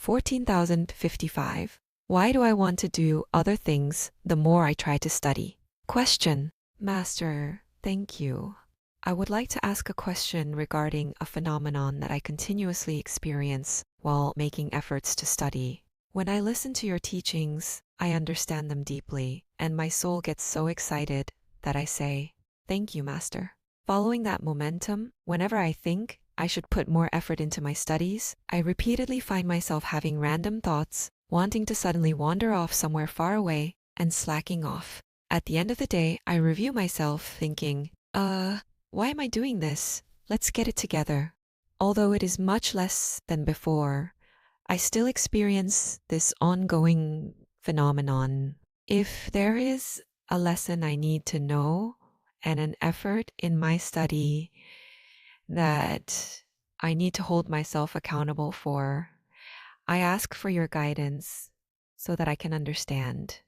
14,055. Why do I want to do other things the more I try to study? Question. Master, thank you. I would like to ask a question regarding a phenomenon that I continuously experience while making efforts to study. When I listen to your teachings, I understand them deeply, and my soul gets so excited that I say, "Thank you, Master." Following that momentum, whenever I think I should put more effort into my studies, I repeatedly find myself having random thoughts, wanting to suddenly wander off somewhere far away, and slacking off. At the end of the day, I review myself thinking, why am I doing this? Let's get it together. Although it is much less than before, I still experience this ongoing phenomenon. If there is a lesson I need to know and an effort in my study that I need to hold myself accountable for, I ask for your guidance so that I can understand.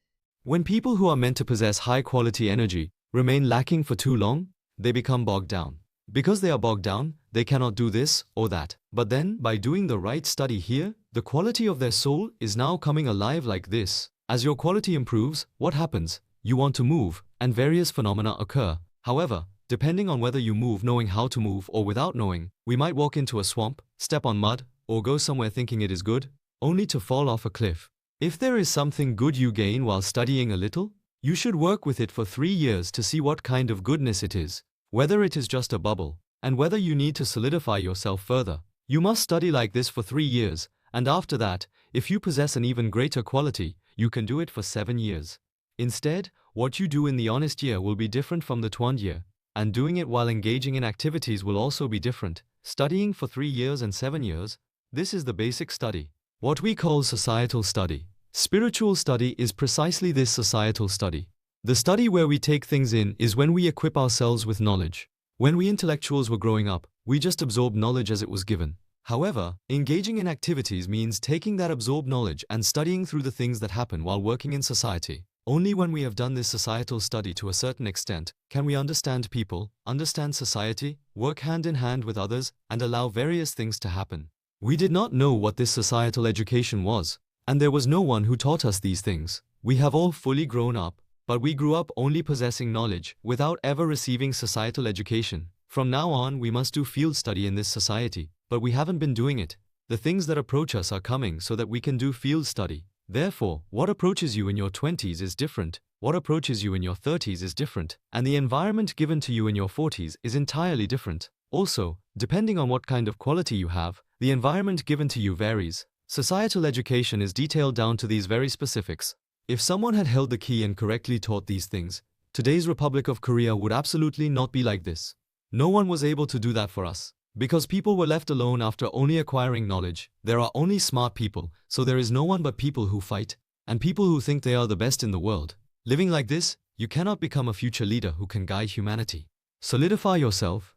When people who are meant to possess high-quality energy remain lacking for too long, they become bogged down. Because they are bogged down, they cannot do this or that. But then, by doing the right study here, the quality of their soul is now coming alive like this. As your quality improves, what happens? You want to move, and various phenomena occur. However, depending on whether you move knowing how to move or without knowing, we might walk into a swamp, step on mud, or go somewhere thinking it is good, only to fall off a cliff. If there is something good you gain while studying a little, you should work with it for 3 years to see what kind of goodness it is, whether it is just a bubble, and whether you need to solidify yourself further. You must study like this for 3 years, and after that, if you possess an even greater quality, you can do it for 7 years. Instead, what you do in the honest year will be different from the 12th year, and doing it while engaging in activities will also be different. Studying for 3 years and 7 years, this is the basic study. What we call societal study. Spiritual study is precisely this societal study. The study where we take things in is when we equip ourselves with knowledge. When we intellectuals were growing up, we just absorbed knowledge as it was given. However, engaging in activities means taking that absorbed knowledge and studying through the things that happen while working in society. Only when we have done this societal study to a certain extent can we understand people, understand society, work hand in hand with others, and allow various things to happen. We did not know what this societal education was, and there was no one who taught us these things. We have all fully grown up, but we grew up only possessing knowledge without ever receiving societal education. From now on, we must do field study in this society, but we haven't been doing it. The things that approach us are coming so that we can do field study. Therefore, what approaches you in your 20s is different, what approaches you in your 30s is different, and the environment given to you in your 40s is entirely different. Also, depending on what kind of quality you have, the environment given to you varies. Societal education is detailed down to these very specifics. If someone had held the key and correctly taught these things, today's Republic of Korea would absolutely not be like this. No one was able to do that for us. Because people were left alone after only acquiring knowledge, there are only smart people, so there is no one but people who fight, and people who think they are the best in the world. Living like this, you cannot become a future leader who can guide humanity. Solidify yourself,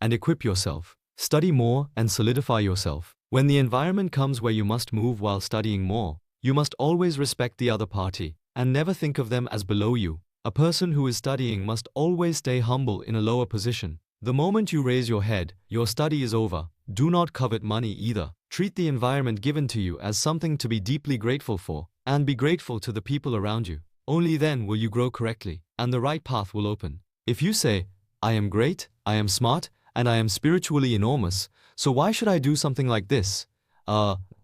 and equip yourself. Study more and solidify yourself. When the environment comes where you must move while studying more, you must always respect the other party, and never think of them as below you. A person who is studying must always stay humble in a lower position. The moment you raise your head, your study is over. Do not covet money either. Treat the environment given to you as something to be deeply grateful for, and be grateful to the people around you. Only then will you grow correctly, and the right path will open. If you say, "I am great, I am smart, and I am spiritually enormous, so why should I do something like this?"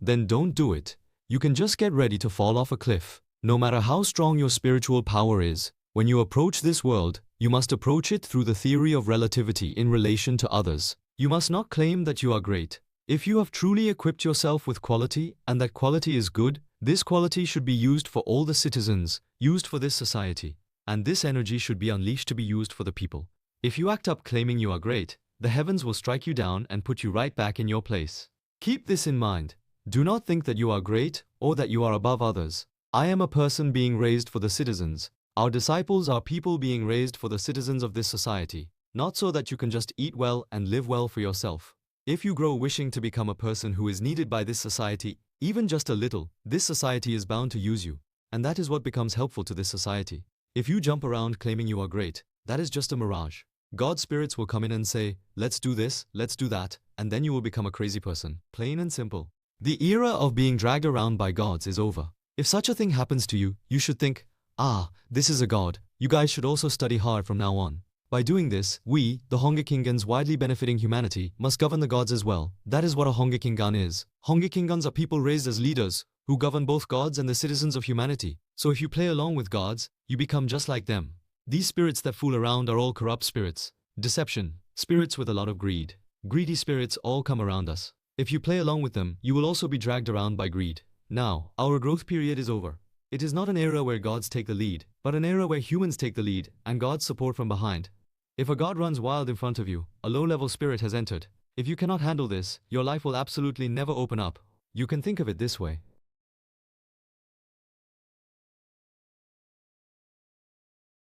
Then don't do it. You can just get ready to fall off a cliff. No matter how strong your spiritual power is, when you approach this world, you must approach it through the theory of relativity in relation to others. You must not claim that you are great. If you have truly equipped yourself with quality, and that quality is good, this quality should be used for all the citizens, used for this society, and this energy should be unleashed to be used for the people. If you act up claiming you are great, the heavens will strike you down and put you right back in your place. Keep this in mind. Do not think that you are great or that you are above others. I am a person being raised for the citizens. Our disciples are people being raised for the citizens of this society, not so that you can just eat well and live well for yourself. If you grow wishing to become a person who is needed by this society, even just a little, this society is bound to use you, and that is what becomes helpful to this society. If you jump around claiming you are great, that is just a mirage. God's spirits will come in and say, "Let's do this, let's do that," and then you will become a crazy person. Plain and simple. The era of being dragged around by gods is over. If such a thing happens to you, you should think, ah, this is a god. You guys should also study hard from now on. By doing this, we, the Hongekingans widely benefiting humanity, must govern the gods as well. That is what a Hongekingan is. Hongekingans are people raised as leaders, who govern both gods and the citizens of humanity. So if you play along with gods, you become just like them. These spirits that fool around are all corrupt spirits. Deception. Spirits with a lot of greed. Greedy spirits all come around us. If you play along with them, you will also be dragged around by greed. Now, our growth period is over. It is not an era where gods take the lead, but an era where humans take the lead and gods support from behind. If a god runs wild in front of you, a low-level spirit has entered. If you cannot handle this, your life will absolutely never open up. You can think of it this way.